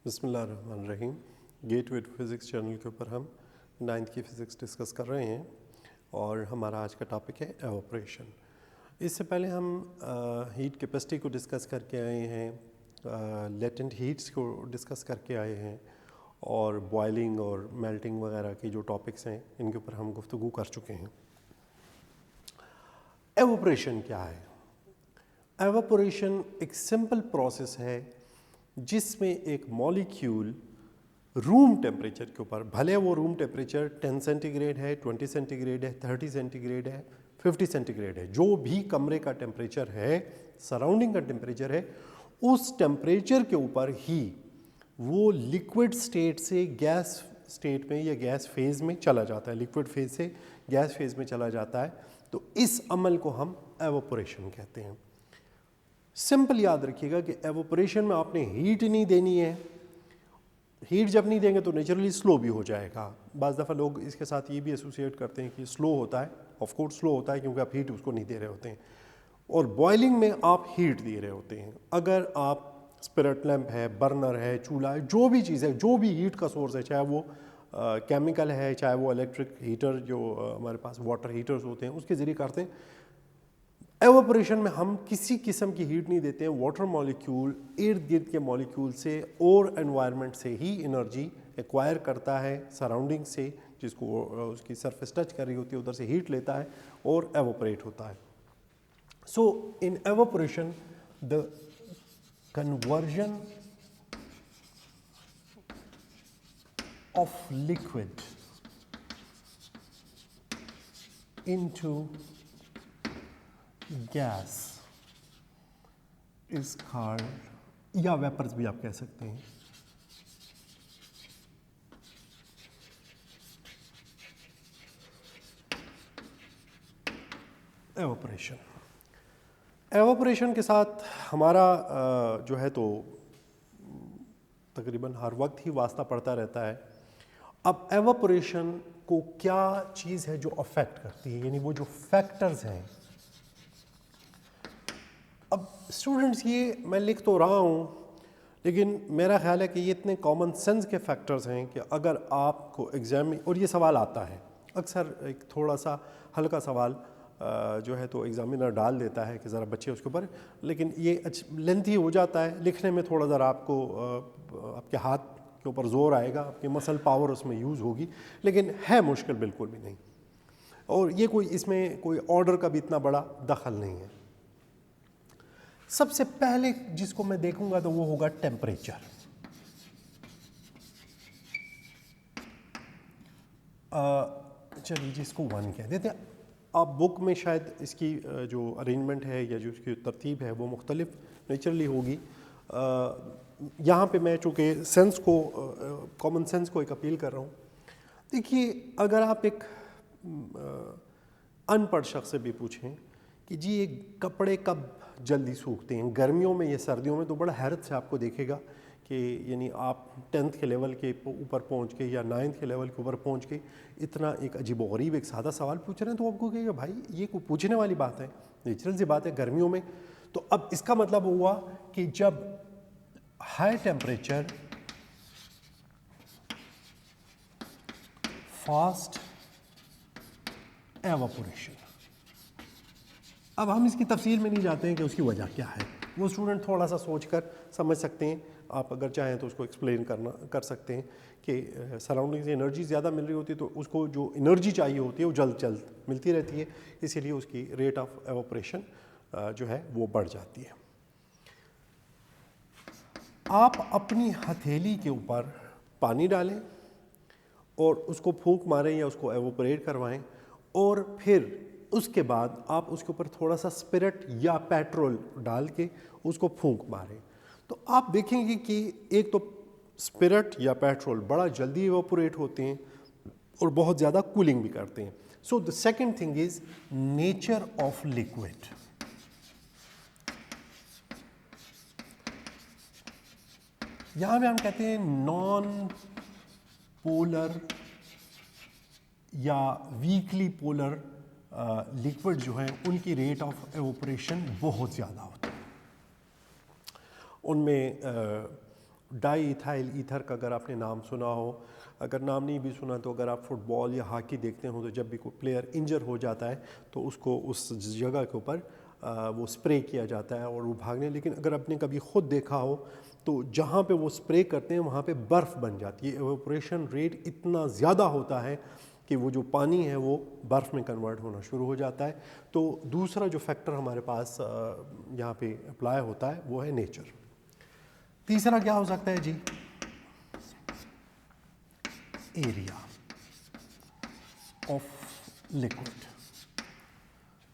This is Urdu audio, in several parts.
بسم اللہ الرحمن الرحیم. Gateway to physics channel کے اوپر ہم 9th کی فزکس ڈسکس کر رہے ہیں اور ہمارا آج کا ٹاپک ہے ایواپریشن. اس سے پہلے ہم ہیٹ کیپیسٹی کو ڈسکس کر کے آئے ہیں, لیٹنٹ ہیٹس کو ڈسکس کر کے آئے ہیں, اور بوائلنگ اور میلٹنگ وغیرہ کے جو ٹاپکس ہیں ان کے اوپر ہم گفتگو کر چکے ہیں. ایواپریشن کیا ہے؟ ایواپوریشن ایک سمپل پروسیس ہے جس میں ایک مالیکیول روم ٹیمپریچر کے اوپر, بھلے وہ روم ٹیمپریچر 10 سینٹی گریڈ ہے, 20 سینٹی گریڈ ہے, 30 سینٹی گریڈ ہے, 50 سینٹی گریڈ ہے, جو بھی کمرے کا ٹیمپریچر ہے, سراؤنڈنگ کا ٹیمپریچر ہے, اس ٹیمپریچر کے اوپر ہی وہ لیکوڈ سٹیٹ سے گیس سٹیٹ میں یا گیس فیز میں چلا جاتا ہے, لیکوڈ فیز سے گیس فیز میں چلا جاتا ہے. تو اس عمل کو ہم ایواپوریشن کہتے ہیں. سمپل یاد رکھیے گا کہ ایواپوریشن میں آپ نے ہیٹ نہیں دینی ہے. ہیٹ جب نہیں دیں گے تو نیچرلی سلو بھی ہو جائے گا. بعض دفعہ لوگ اس کے ساتھ یہ بھی ایسوسیٹ کرتے ہیں کہ سلو ہوتا ہے. آف کورس سلو ہوتا ہے کیونکہ آپ ہیٹ اس کو نہیں دے رہے ہوتے ہیں, اور بوائلنگ میں آپ ہیٹ دے رہے ہوتے ہیں. اگر آپ اسپرٹ لیمپ ہے, برنر ہے, چولہا ہے, جو بھی چیز ہے, جو بھی ہیٹ کا سورس ہے, چاہے وہ کیمیکل ہے, چاہے وہ الیکٹرک ہیٹر جو ہمارے پاس واٹر ہیٹرز ہوتے ہیں اس کے ذریعے کرتے ہیں. ایواپوریشن میں ہم کسی قسم کی ہیٹ نہیں دیتے ہیں. واٹر مالیکیول ارد گرد کے مالیکیول سے اور انوائرمنٹ سے ہی انرجی ایکوائر کرتا ہے, سراؤنڈنگ سے جس کو اس کی سرفیس ٹچ کر رہی ہوتی ہے ادھر سے ہیٹ لیتا ہے اور ایواپوریٹ ہوتا ہے. So in evaporation the conversion of liquid into gas is called, یا ویپرز بھی آپ کہہ سکتے ہیں, ایواپوریشن. ایواپوریشن کے ساتھ ہمارا جو ہے تو تقریباً ہر وقت ہی واسطہ پڑتا رہتا ہے. اب ایواپوریشن کو کیا چیز ہے جو افیکٹ کرتی ہے, یعنی وہ جو فیکٹرز ہیں. اب اسٹوڈنٹس یہ میں لکھ تو رہا ہوں لیکن میرا خیال ہے کہ یہ اتنے کامن سینس کے فیکٹرز ہیں کہ اگر آپ کو ایگزام میں, اور یہ سوال آتا ہے اکثر, ایک تھوڑا سا ہلکا سوال جو ہے تو ایگزامینر ڈال دیتا ہے کہ ذرا بچے اس کے اوپر, لیکن یہ لینتھی ہو جاتا ہے لکھنے میں, تھوڑا ذرا آپ کو آپ کے ہاتھ کے اوپر زور آئے گا, آپ کی مسل پاور اس میں یوز ہوگی, لیکن ہے مشکل بالکل بھی نہیں. اور یہ کوئی اس میں کوئی آرڈر کا بھی اتنا بڑا دخل نہیں ہے. سب سے پہلے جس کو میں دیکھوں گا تو وہ ہوگا ٹیمپریچر. چلیے جس کو 1 کہہ دیتے ہیں. آپ بک میں شاید اس کی جو ارینجمنٹ ہے یا جو اس کی ترتیب ہے وہ مختلف نیچرلی ہوگی. یہاں پہ میں چونکہ سینس کو, کامن سینس کو ایک اپیل کر رہا ہوں. دیکھیے اگر آپ ایک ان پڑھ شخص سے بھی پوچھیں کہ جی یہ کپڑے کب جلدی سوکھتے ہیں, گرمیوں میں یا سردیوں میں, تو بڑا حیرت سے آپ کو دیکھے گا کہ یعنی آپ 10th کے لیول کے اوپر پہنچ کے یا 9th کے لیول کے اوپر پہنچ کے اتنا ایک عجیب و غریب ایک سادہ سوال پوچھ رہے ہیں, تو آپ کو کہے گا بھائی یہ کوئی پوچھنے والی بات ہے, نیچرل سی بات ہے گرمیوں میں. تو اب اس کا مطلب ہوا کہ جب ہائی ٹیمپریچر, فاسٹ ایواپوریشن. اب ہم اس کی تفصیل میں نہیں جاتے ہیں کہ اس کی وجہ کیا ہے, وہ اسٹوڈنٹ تھوڑا سا سوچ کر سمجھ سکتے ہیں. آپ اگر چاہیں تو اس کو ایکسپلین کر سکتے ہیں کہ سراؤنڈنگ سے انرجی زیادہ مل رہی ہوتی ہے تو اس کو جو انرجی چاہیے ہوتی ہے وہ جلد ملتی رہتی ہے, اسی لیے اس کی ریٹ آف ایواپوریشن جو ہے وہ بڑھ جاتی ہے. آپ اپنی ہتھیلی کے اوپر پانی ڈالیں اور اس کو پھونک ماریں یا اس کو ایواپوریٹ کروائیں, اور پھر اس کے بعد آپ اس کے اوپر تھوڑا سا اسپرٹ یا پیٹرول ڈال کے اس کو پھونک ماریں, تو آپ دیکھیں گے کہ ایک تو اسپرٹ یا پیٹرول بڑا جلدی ایواپوریٹ ہوتے ہیں اور بہت زیادہ کولنگ بھی کرتے ہیں. So the second thing is nature of liquid. یہاں پہ ہم کہتے ہیں نان پولر یا ویکلی پولر لیکوڈ جو ہیں ان کی ریٹ آف ایوپریشن بہت زیادہ ہوتی ہے. ان میں ڈائی ایتھائل ایتھر کا اگر آپ نے نام سنا ہو, اگر نام نہیں بھی سنا تو اگر آپ فٹ بال یا ہاکی دیکھتے ہو تو جب بھی کوئی پلیئر انجر ہو جاتا ہے تو اس کو اس جگہ کے اوپر وہ اسپرے کیا جاتا ہے اور وہ بھاگنے. لیکن اگر آپ نے کبھی خود دیکھا ہو تو جہاں پہ وہ اسپرے کرتے ہیں وہاں پہ برف بن جاتی ہے. ایویپوریشن ریٹ اتنا زیادہ ہوتا ہے کہ وہ جو پانی ہے وہ برف میں کنورٹ ہونا شروع ہو جاتا ہے. تو دوسرا جو فیکٹر ہمارے پاس یہاں پہ اپلائی ہوتا ہے وہ ہے نیچر. تیسرا کیا ہو سکتا ہے جی؟ ایریا آف لکوڈ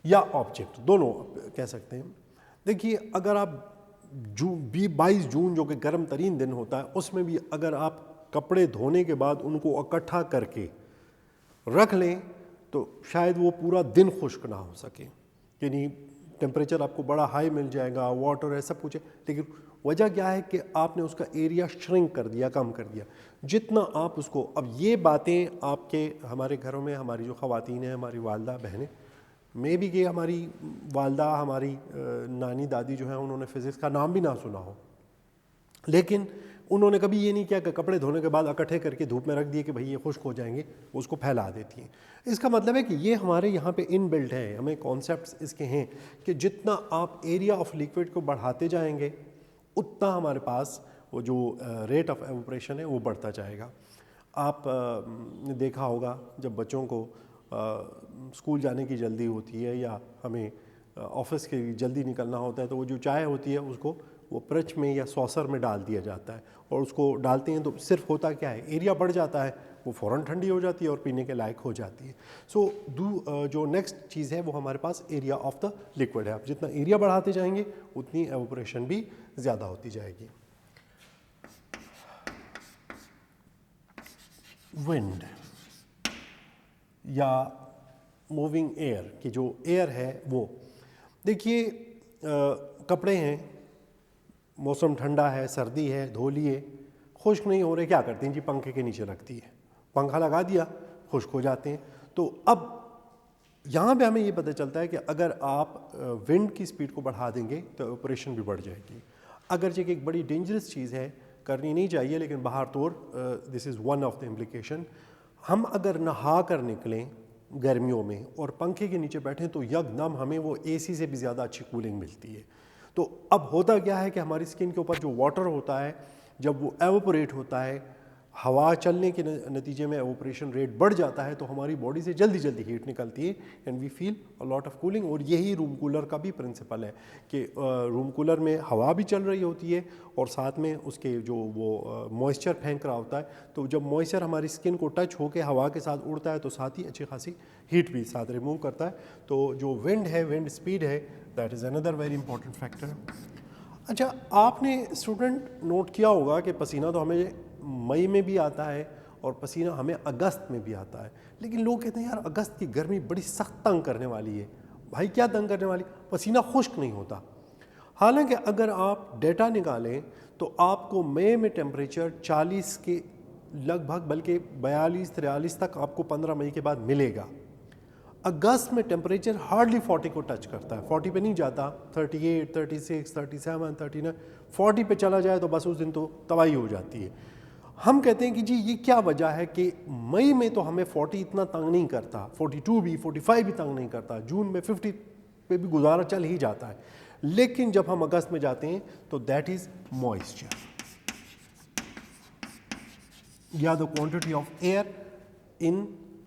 یا آبجیکٹ, دونوں کہہ سکتے ہیں. دیکھیے اگر آپ 22 جون جو کہ گرم ترین دن ہوتا ہے اس میں بھی اگر آپ کپڑے دھونے کے بعد ان کو اکٹھا کر کے رکھ لیں تو شاید وہ پورا دن خشک نہ ہو سکے. یعنی ٹیمپریچر آپ کو بڑا ہائی مل جائے گا, واٹر ہے, سب کچھ ہے, لیکن وجہ کیا ہے کہ آپ نے اس کا ایریا شرنک کر دیا, کم کر دیا. جتنا آپ اس کو, اب یہ باتیں آپ کے ہمارے گھروں میں ہماری جو خواتین ہیں, ہماری والدہ بہنیں, میں بھی کہ ہماری والدہ, ہماری نانی دادی جو ہیں انہوں نے فزکس کا نام بھی نہ سنا ہو, لیکن انہوں نے کبھی یہ نہیں کیا کہ کپڑے دھونے کے بعد اکٹھے کر کے دھوپ میں رکھ دیے کہ بھائی یہ خشک ہو جائیں گے, اس کو پھیلا دیتی ہیں. اس کا مطلب ہے کہ یہ ہمارے یہاں پہ ان بلٹ ہے, ہمیں کانسیپٹس اس کے ہیں کہ جتنا آپ ایریا آف لیکوڈ کو بڑھاتے جائیں گے اتنا ہمارے پاس وہ جو ریٹ آف ایوپریشن ہے وہ بڑھتا جائے گا. آپ نے دیکھا ہوگا جب بچوں کو اسکول جانے کی جلدی ہوتی ہے یا ہمیں آفس کے جلدی نکلنا ہوتا ہے تو وہ جو چائے ہوتی ہے اس کو وہ پرچ میں یا سوسر میں ڈال دیا جاتا ہے, اور اس کو ڈالتے ہیں تو صرف ہوتا کیا ہے, ایریا بڑھ جاتا ہے, وہ فوراً ٹھنڈی ہو جاتی ہے اور پینے کے لائق ہو جاتی ہے. سو جو نیکسٹ چیز ہے وہ ہمارے پاس ایریا آف دا لکوڈ ہے. آپ جتنا ایریا بڑھاتے جائیں گے اتنی ایوپریشن بھی زیادہ ہوتی جائے گی. ونڈ یا موونگ ایئر کی جو ایئر ہے وہ, دیکھیے کپڑے ہیں, موسم ٹھنڈا ہے, سردی ہے, دھو لیے, خشک نہیں ہو رہے, کیا کرتے ہیں جی, پنکھے کے نیچے رکھتی ہے, پنکھا لگا دیا, خشک ہو جاتے ہیں. تو اب یہاں پہ ہمیں یہ پتہ چلتا ہے کہ اگر آپ ونڈ کی سپیڈ کو بڑھا دیں گے تو ایوپریشن بھی بڑھ جائے گی. اگرچہ کہ ایک بڑی ڈینجرس چیز ہے, کرنی نہیں چاہیے, لیکن بہر طور this is one of the implication. ہم اگر نہا کر نکلیں گرمیوں میں اور پنکھے کے نیچے بیٹھیں تو یکدم ہمیں وہ اے سی سے بھی زیادہ اچھی کولنگ ملتی ہے. تو اب ہوتا کیا ہے کہ ہماری اسکن کے اوپر جو واٹر ہوتا ہے جب وہ ایوپوریٹ ہوتا ہے, ہوا چلنے کے نتیجے میں ایوپریشن ریٹ بڑھ جاتا ہے تو ہماری باڈی سے جلدی جلدی ہیٹ نکلتی ہے and we feel a lot of cooling. اور یہی روم کولر کا بھی پرنسپل ہے کہ روم کولر میں ہوا بھی چل رہی ہوتی ہے اور ساتھ میں اس کے جو وہ موئسچر پھینک رہا ہوتا ہے, تو جب موئسچر ہماری اسکن کو ٹچ ہو کے ہوا کے ساتھ اڑتا ہے تو ساتھ ہی اچھی خاصی ہیٹ بھی ساتھ ریموو کرتا ہے. تو جو ونڈ ہے, ونڈ اسپیڈ ہے, that is another very important factor. اچھا, آپ نے اسٹوڈنٹ نوٹ کیا ہوگا کہ پسینہ تو ہمیں مئی میں بھی آتا ہے اور پسینہ ہمیں اگست میں بھی آتا ہے, لیکن لوگ کہتے ہیں یار اگست کی گرمی بڑی سخت تنگ کرنے والی ہے. بھائی کیا تنگ کرنے والی, پسینہ خشک نہیں ہوتا. حالانکہ اگر آپ ڈیٹا نکالیں تو آپ کو مئی میں ٹیمپریچر 40 کے لگ بھگ, بلکہ 42-43 تک آپ کو 15 مئی کے بعد ملے گا. اگست میں ٹیمپریچر ہارڈلی 40 کو ٹچ کرتا ہے, 40 پہ نہیں جاتا, 38, 36, 37, 39, 40 پہ چلا جائے تو بس اس دن تو تباہی ہو جاتی ہے. ہم کہتے ہیں کہ جی یہ کیا وجہ ہے کہ مئی میں تو ہمیں 40 اتنا تنگ نہیں کرتا, 42 بھی, 45 بھی تنگ نہیں کرتا, جون میں 50 پہ بھی گزارا چل ہی جاتا ہے, لیکن جب ہم اگست میں جاتے ہیں تو دیٹ از موئسچر یا the quantity of air in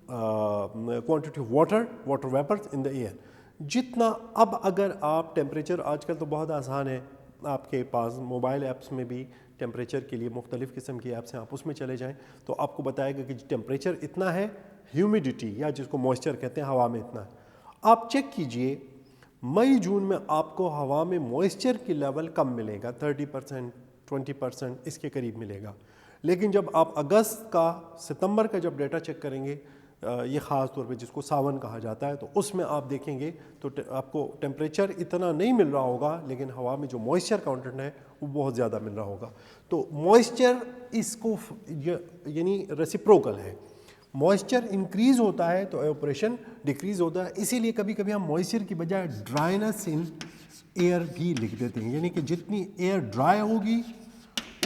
quantity of water vapours in the air. جتنا اب اگر آپ ٹیمپریچر, آج کل تو بہت آسان ہے, آپ کے پاس موبائل ایپس میں بھی ٹیمپریچر کے لیے مختلف قسم کی ایپس ہیں, آپ اس میں چلے جائیں تو آپ کو بتائے گا کہ ٹیمپریچر اتنا ہے, ہیومیڈیٹی یا جس کو موئسچر کہتے ہیں ہوا میں اتنا ہے. آپ چیک کیجئے مئی جون میں آپ کو ہوا میں موئسچر کی لیول کم ملے گا, 30%, 20% اس کے قریب ملے گا. لیکن جب آپ اگست کا, ستمبر کا جب ڈیٹا چیک کریں گے, یہ خاص طور پہ جس کو ساون کہا جاتا ہے, تو اس میں آپ دیکھیں گے تو آپ کو ٹیمپریچر اتنا نہیں مل رہا ہوگا, لیکن ہوا میں جو موئسچر کانٹینٹ ہے وہ بہت زیادہ مل رہا ہوگا. تو موئسچر اس کو یعنی ریسیپروکل ہے, موئسچر انکریز ہوتا ہے تو ایوپریشن ڈیکریز ہوتا ہے. اسی لیے کبھی کبھی ہم موئسچر کی بجائے ڈرائنس ان ایئر بھی لکھ دیتے ہیں, یعنی کہ جتنی ایئر ڈرائی ہوگی